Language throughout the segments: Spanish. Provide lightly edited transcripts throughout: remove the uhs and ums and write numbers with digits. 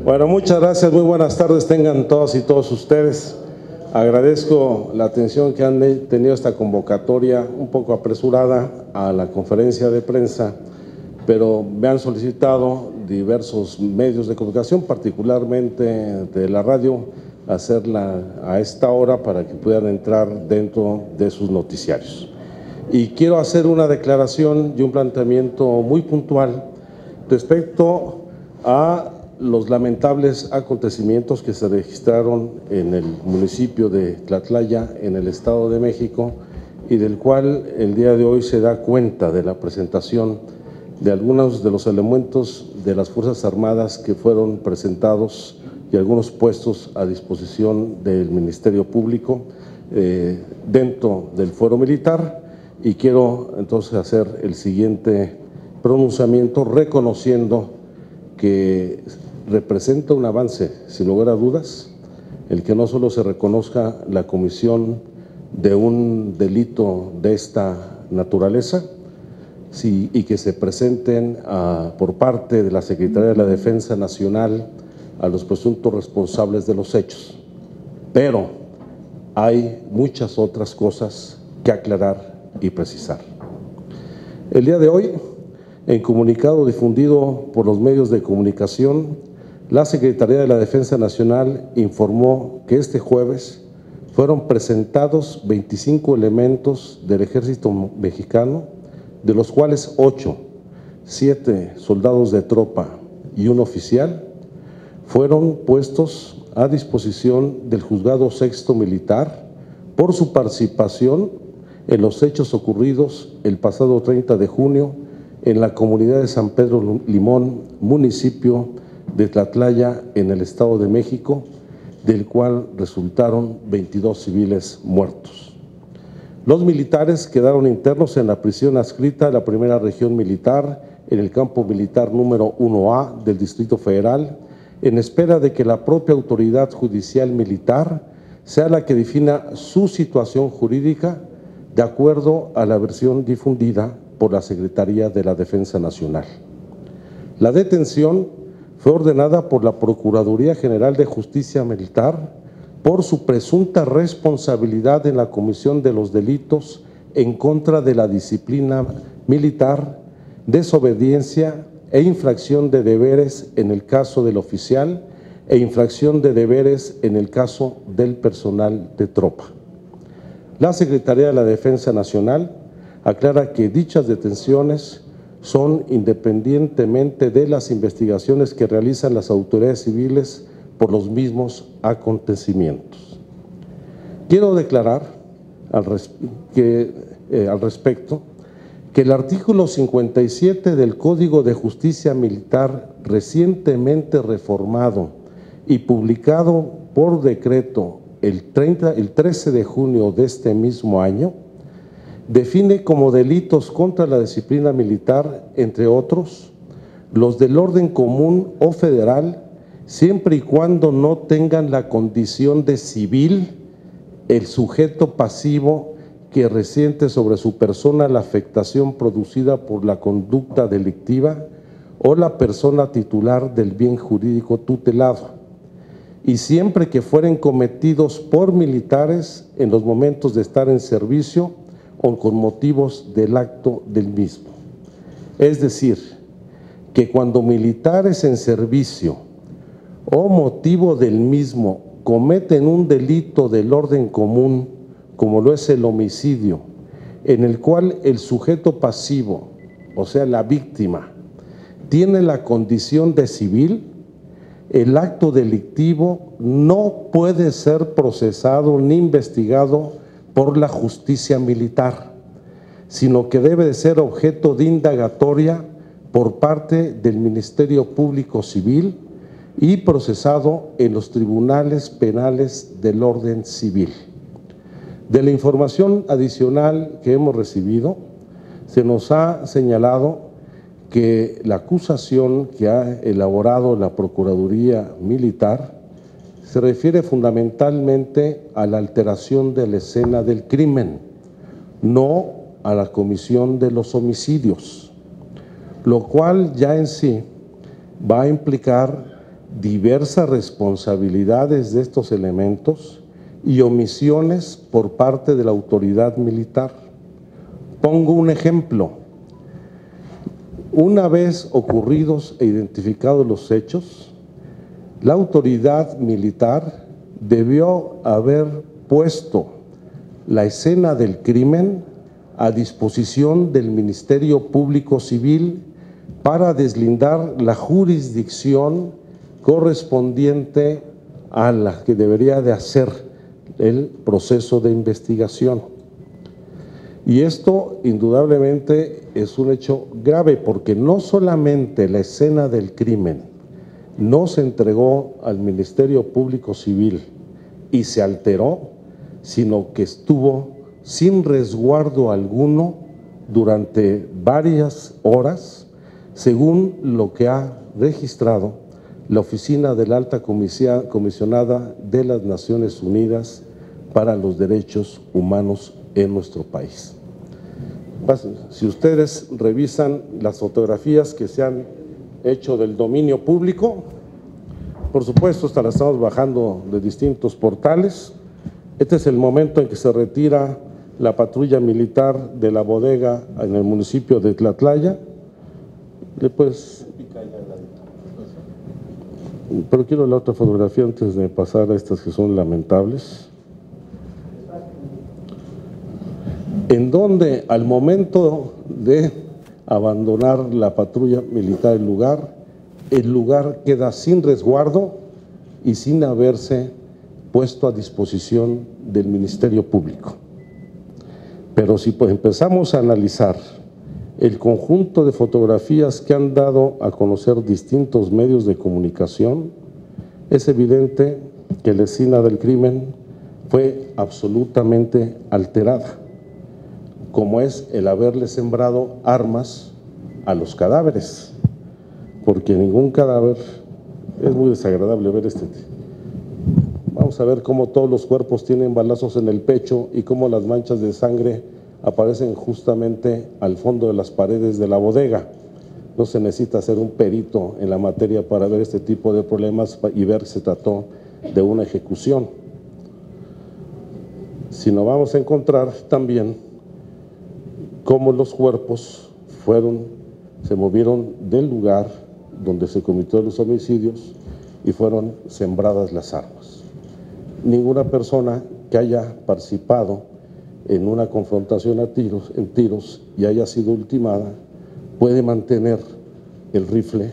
Bueno, muchas gracias, muy buenas tardes tengan todas y todos ustedes. Agradezco la atención que han tenido esta convocatoria un poco apresurada a la conferencia de prensa, pero me han solicitado diversos medios de comunicación, particularmente de la radio, hacerla a esta hora para que puedan entrar dentro de sus noticiarios. Y quiero hacer una declaración y un planteamiento muy puntual respecto a los lamentables acontecimientos que se registraron en el municipio de Tlatlaya, en el Estado de México, y del cual el día de hoy se da cuenta de la presentación de algunos de los elementos de las Fuerzas Armadas que fueron presentados y algunos puestos a disposición del Ministerio Público dentro del fuero militar. Y quiero entonces hacer el siguiente pronunciamiento reconociendo que representa un avance, sin lugar a dudas, el que no solo se reconozca la comisión de un delito de esta naturaleza, y que se presenten por parte de la Secretaría de la Defensa Nacional a los presuntos responsables de los hechos. Pero hay muchas otras cosas que aclarar y precisar. El día de hoy, en comunicado difundido por los medios de comunicación, la Secretaría de la Defensa Nacional informó que este jueves fueron presentados 25 elementos del Ejército Mexicano, de los cuales 7 soldados de tropa y un oficial, fueron puestos a disposición del Juzgado Sexto Militar por su participación en los hechos ocurridos el pasado 30 de junio en la comunidad de San Pedro Limón, municipio de Tlatlaya, en el Estado de México, del cual resultaron 22 civiles muertos. Los militares quedaron internos en la prisión adscrita a la Primera Región Militar, en el campo militar número 1A del Distrito Federal, en espera de que la propia autoridad judicial militar sea la que defina su situación jurídica de acuerdo a la versión difundida por la Secretaría de la Defensa Nacional. La detención fue ordenada por la Procuraduría General de Justicia Militar por su presunta responsabilidad en la comisión de los delitos en contra de la disciplina militar, desobediencia e infracción de deberes en el caso del oficial e infracción de deberes en el caso del personal de tropa. La Secretaría de la Defensa Nacional aclara que dichas detenciones son independientemente de las investigaciones que realizan las autoridades civiles por los mismos acontecimientos. Quiero declarar al respecto que el artículo 57 del Código de Justicia Militar, recientemente reformado y publicado por decreto el 13 de junio de este mismo año, define como delitos contra la disciplina militar, entre otros, los del orden común o federal, siempre y cuando no tengan la condición de civil el sujeto pasivo que resiente sobre su persona la afectación producida por la conducta delictiva o la persona titular del bien jurídico tutelado, y siempre que fueren cometidos por militares en los momentos de estar en servicio o con motivos del acto del mismo. Es decir, que cuando militares en servicio o motivo del mismo cometen un delito del orden común, como lo es el homicidio, en el cual el sujeto pasivo, o sea, la víctima, tiene la condición de civil, el acto delictivo no puede ser procesado ni investigado por la justicia militar, sino que debe de ser objeto de indagatoria por parte del Ministerio Público Civil y procesado en los tribunales penales del orden civil. De la información adicional que hemos recibido, se nos ha señalado que la acusación que ha elaborado la Procuraduría Militar se refiere fundamentalmente a la alteración de la escena del crimen, no a la comisión de los homicidios, lo cual ya en sí va a implicar diversas responsabilidades de estos elementos y omisiones por parte de la autoridad militar. Pongo un ejemplo. Una vez ocurridos e identificados los hechos, la autoridad militar debió haber puesto la escena del crimen a disposición del Ministerio Público Civil para deslindar la jurisdicción correspondiente a la que debería de hacer el proceso de investigación. Y esto indudablemente es un hecho grave, porque no solamente la escena del crimen no se entregó al Ministerio Público Civil y se alteró, sino que estuvo sin resguardo alguno durante varias horas, según lo que ha registrado la Oficina de la Alta Comisionada de las Naciones Unidas para los Derechos Humanos en nuestro país. Si ustedes revisan las fotografías que se han hecho del dominio público, por supuesto, esta la estamos bajando de distintos portales. Este es el momento en que se retira la patrulla militar de la bodega en el municipio de Tlatlaya. Pero quiero la otra fotografía antes de pasar a estas que son lamentables. En donde al momento de abandonar la patrulla militar el lugar queda sin resguardo y sin haberse puesto a disposición del Ministerio Público. Pero si pues empezamos a analizar el conjunto de fotografías que han dado a conocer distintos medios de comunicación, es evidente que la escena del crimen fue absolutamente alterada, como es el haberle sembrado armas a los cadáveres, porque ningún cadáver, es muy desagradable ver Vamos a ver cómo todos los cuerpos tienen balazos en el pecho y cómo las manchas de sangre aparecen justamente al fondo de las paredes de la bodega. No se necesita ser un perito en la materia para ver este tipo de problemas y ver que se trató de una ejecución. Sino vamos a encontrar también cómo los cuerpos se movieron del lugar donde se cometieron los homicidios y fueron sembradas las armas. Ninguna persona que haya participado en una confrontación en tiros y haya sido ultimada puede mantener el rifle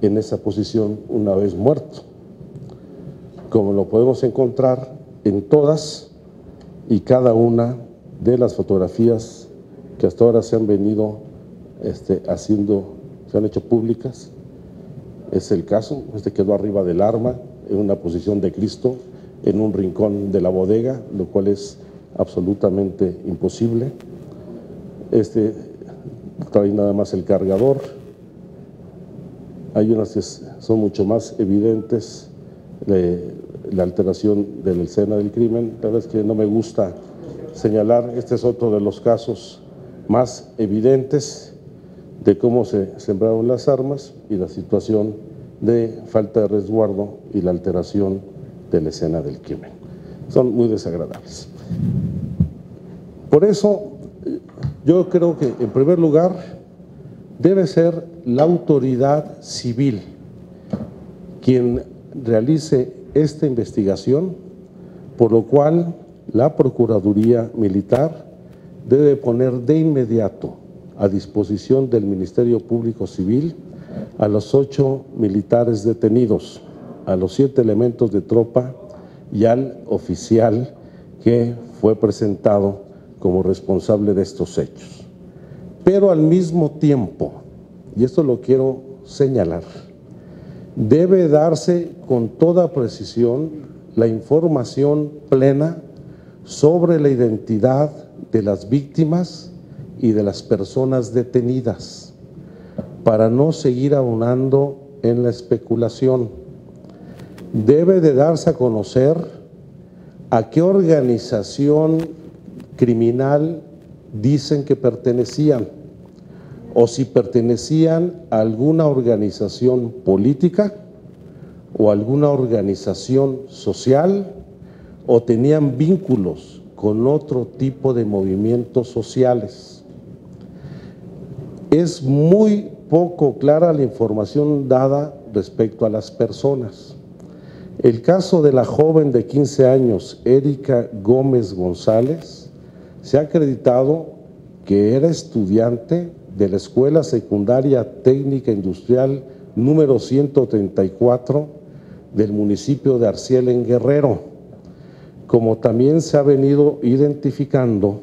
en esa posición una vez muerto, como lo podemos encontrar en todas y cada una de las fotografías que hasta ahora se han venido se han hecho públicas. Es el caso, quedó arriba del arma, en una posición de Cristo, en un rincón de la bodega, lo cual es absolutamente imposible. Trae nada más el cargador. Hay unas que son mucho más evidentes, la alteración de la escena del crimen. La verdad es que no me gusta señalar, este es otro de los casos más evidentes de cómo se sembraron las armas y la situación de falta de resguardo y la alteración de la escena del crimen. Son muy desagradables. Por eso, yo creo que en primer lugar debe ser la autoridad civil quien realice esta investigación, por lo cual la Procuraduría Militar debe poner de inmediato a disposición del Ministerio Público Civil a los 8 militares detenidos, a los 7 elementos de tropa y al oficial que fue presentado como responsable de estos hechos. Pero al mismo tiempo, y esto lo quiero señalar, debe darse con toda precisión la información plena sobre la identidad de las víctimas y de las personas detenidas, para no seguir abonando en la especulación. Debe de darse a conocer a qué organización criminal dicen que pertenecían, o si pertenecían a alguna organización política o alguna organización social o tenían vínculos con otro tipo de movimientos sociales. Es muy poco clara la información dada respecto a las personas. El caso de la joven de 15 años, Erika Gómez González, se ha acreditado que era estudiante de la Escuela Secundaria Técnica Industrial número 134 del municipio de Arciel en Guerrero, como también se ha venido identificando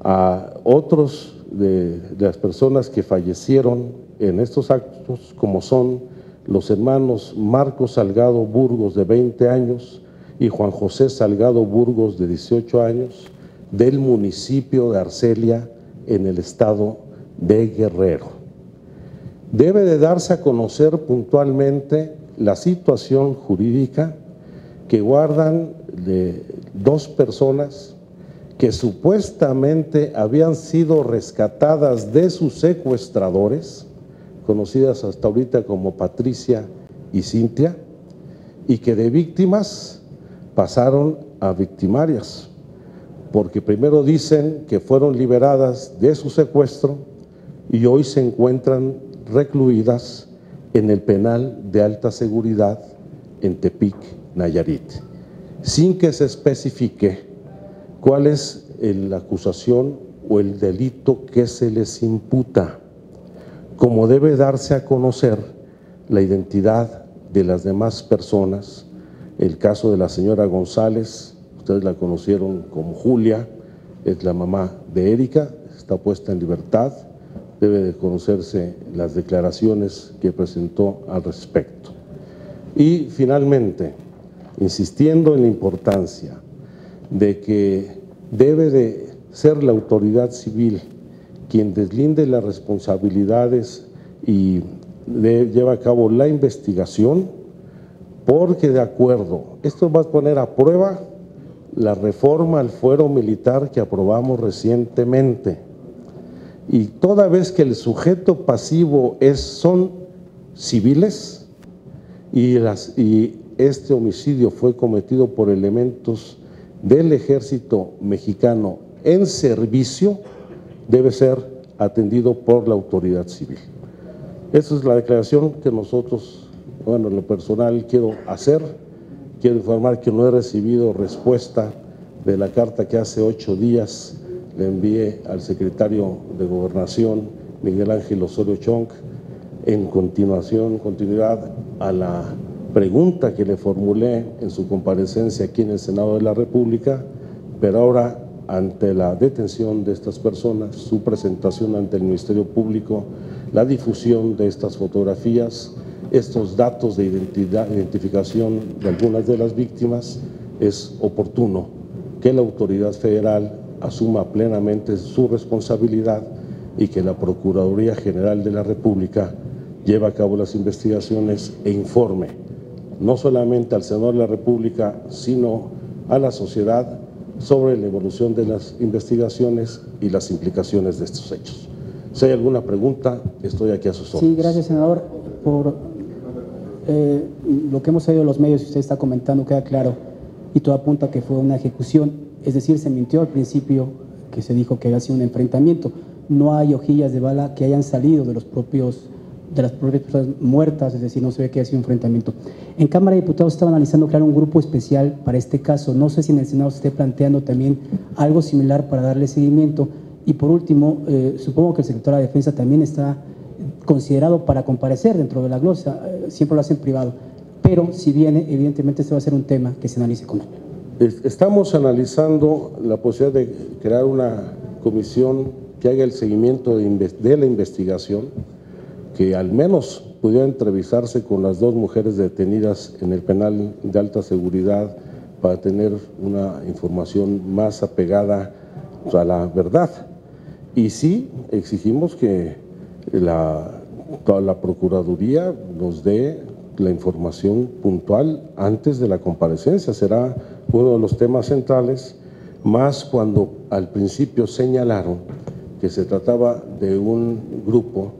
a otros de las personas que fallecieron en estos actos, como son los hermanos Marcos Salgado Burgos, de 20 años, y Juan José Salgado Burgos, de 18 años, del municipio de Arcelia, en el estado de Guerrero. Debe de darse a conocer puntualmente la situación jurídica que guardan de dos personas que supuestamente habían sido rescatadas de sus secuestradores, conocidas hasta ahorita como Patricia y Cintia, y que de víctimas pasaron a victimarias, porque primero dicen que fueron liberadas de su secuestro y hoy se encuentran recluidas en el penal de alta seguridad en Tepic, Nayarit, sin que se especifique cuál es la acusación o el delito que se les imputa, como debe darse a conocer la identidad de las demás personas. El caso de la señora González, ustedes la conocieron como Julia, es la mamá de Erika, está puesta en libertad, debe de conocerse las declaraciones que presentó al respecto. Y finalmente, insistiendo en la importancia de que debe de ser la autoridad civil quien deslinde las responsabilidades y lleva a cabo la investigación, porque de acuerdo, esto va a poner a prueba la reforma al fuero militar que aprobamos recientemente, y toda vez que el sujeto pasivo son civiles y este homicidio fue cometido por elementos del ejército mexicano en servicio, debe ser atendido por la autoridad civil. Esa es la declaración que nosotros, bueno, en lo personal quiero hacer. Quiero informar que no he recibido respuesta de la carta que hace 8 días le envié al secretario de Gobernación, Miguel Ángel Osorio Chong, en continuidad a la pregunta que le formulé en su comparecencia aquí en el Senado de la República, pero ahora, ante la detención de estas personas, su presentación ante el Ministerio Público, la difusión de estas fotografías, estos datos de identificación de algunas de las víctimas, es oportuno que la autoridad federal asuma plenamente su responsabilidad y que la Procuraduría General de la República lleve a cabo las investigaciones e informe no solamente al Senado de la República, sino a la sociedad sobre la evolución de las investigaciones y las implicaciones de estos hechos. Si hay alguna pregunta, estoy aquí a sus órdenes. Sí, gracias, senador. Por lo que hemos oído en los medios y usted está comentando queda claro y todo apunta a que fue una ejecución, es decir, se mintió al principio que se dijo que había sido un enfrentamiento. No hay hojillas de bala que hayan salido de las propias personas muertas, es decir, no se ve que haya sido un enfrentamiento. En Cámara de Diputados estaba analizando crear un grupo especial para este caso. No sé si en el Senado se esté planteando también algo similar para darle seguimiento. Y por último, supongo que el secretario de la Defensa también está considerado para comparecer dentro de la glosa, siempre lo hace en privado, pero si viene, evidentemente este va a ser un tema que se analice con él. Estamos analizando la posibilidad de crear una comisión que haga el seguimiento de la investigación, que al menos pudiera entrevistarse con las 2 mujeres detenidas en el penal de alta seguridad para tener una información más apegada a la verdad. Y sí, exigimos que toda la Procuraduría nos dé la información puntual antes de la comparecencia. Será uno de los temas centrales, más cuando al principio señalaron que se trataba de un grupo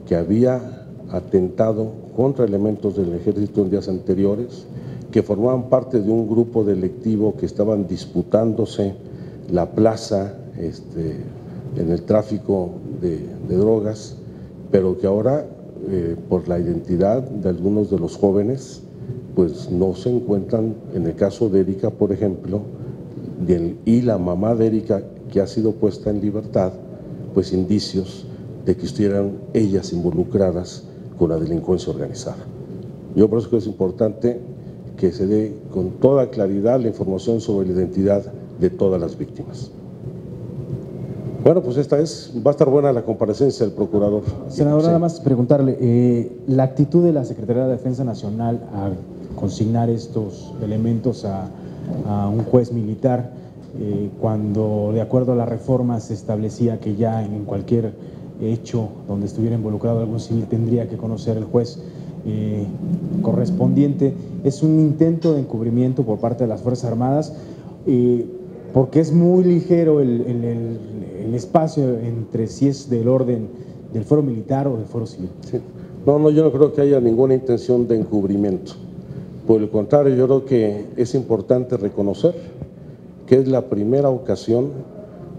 que había atentado contra elementos del ejército en días anteriores, que formaban parte de un grupo delictivo que estaban disputándose la plaza en el tráfico de drogas, pero que ahora, por la identidad de algunos de los jóvenes, pues no se encuentran, en el caso de Erika, por ejemplo, y la mamá de Erika, que ha sido puesta en libertad, pues indicios de que estuvieran ellas involucradas con la delincuencia organizada. Yo por eso creo que es importante que se dé con toda claridad la información sobre la identidad de todas las víctimas. Bueno, pues va a estar buena la comparecencia del procurador. Senador, sí. Nada más preguntarle, la actitud de la Secretaría de Defensa Nacional a consignar estos elementos a un juez militar, cuando de acuerdo a la reforma se establecía que ya en cualquier hecho donde estuviera involucrado algún civil tendría que conocer el juez correspondiente, es un intento de encubrimiento por parte de las Fuerzas Armadas, porque es muy ligero el espacio entre si es del orden del fuero militar o del fuero civil. Sí. No, yo no creo que haya ninguna intención de encubrimiento. Por el contrario, yo creo que es importante reconocer que es la primera ocasión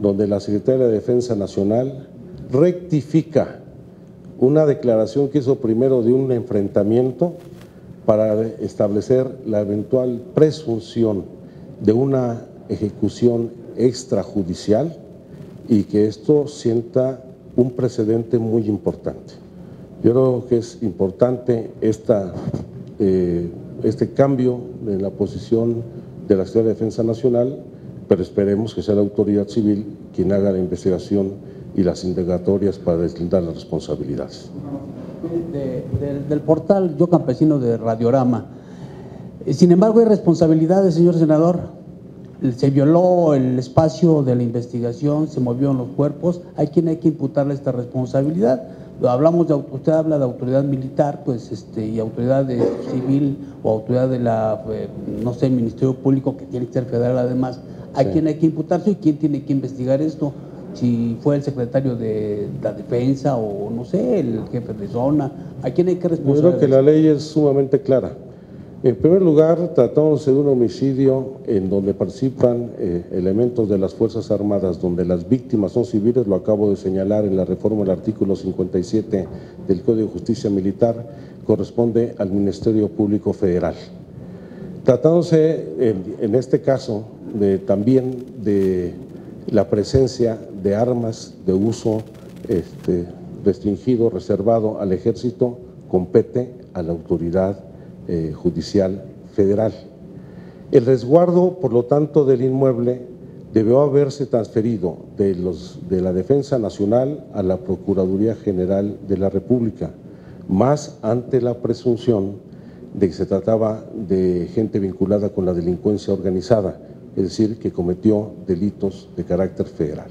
donde la Secretaría de Defensa Nacional rectifica una declaración que hizo primero de un enfrentamiento para establecer la eventual presunción de una ejecución extrajudicial y que esto sienta un precedente muy importante. Yo creo que es importante este cambio en la posición de la Secretaría de Defensa Nacional, pero esperemos que sea la autoridad civil quien haga la investigación y las indagatorias para deslindar las responsabilidades. Del portal Yo Campesino de Radiorama. Sin embargo, hay responsabilidades, señor senador. Se violó el espacio de la investigación, se movieron los cuerpos. ¿A quién hay que imputarle esta responsabilidad? Usted habla de autoridad militar, pues, y autoridad civil o autoridad de no sé, el Ministerio Público, que tiene que ser federal además. ¿A quién hay que imputarse y quién tiene que investigar esto? Si fue el secretario de la Defensa o, no sé, el jefe de zona, ¿a quién hay que responder? Yo creo que la ley es sumamente clara. En primer lugar, tratándose de un homicidio en donde participan elementos de las Fuerzas Armadas, donde las víctimas son civiles, lo acabo de señalar en la reforma del artículo 57 del Código de Justicia Militar, corresponde al Ministerio Público Federal. Tratándose, en este caso, también de la presencia de armas de uso restringido, reservado al Ejército, compete a la autoridad judicial federal. El resguardo, por lo tanto, del inmueble debió haberse transferido de la Defensa Nacional a la Procuraduría General de la República, más ante la presunción de que se trataba de gente vinculada con la delincuencia organizada, es decir, que cometió delitos de carácter federal.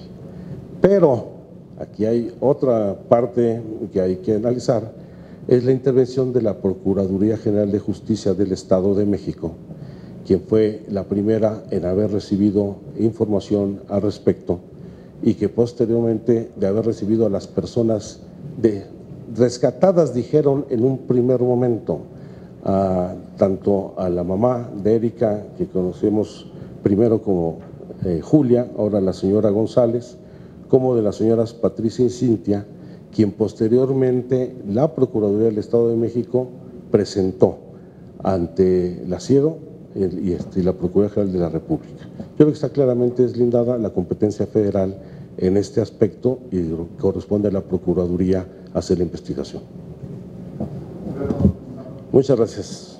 Pero aquí hay otra parte que hay que analizar, es la intervención de la Procuraduría General de Justicia del Estado de México, quien fue la primera en haber recibido información al respecto y que posteriormente de haber recibido a las personas rescatadas, dijeron en un primer momento, tanto a la mamá de Erika, que conocemos primero como Julia, ahora la señora González, como de las señoras Patricia y Cintia, quien posteriormente la Procuraduría del Estado de México presentó ante la CIEDO y la Procuraduría General de la República. Yo creo que está claramente deslindada la competencia federal en este aspecto y corresponde a la Procuraduría hacer la investigación. Muchas gracias.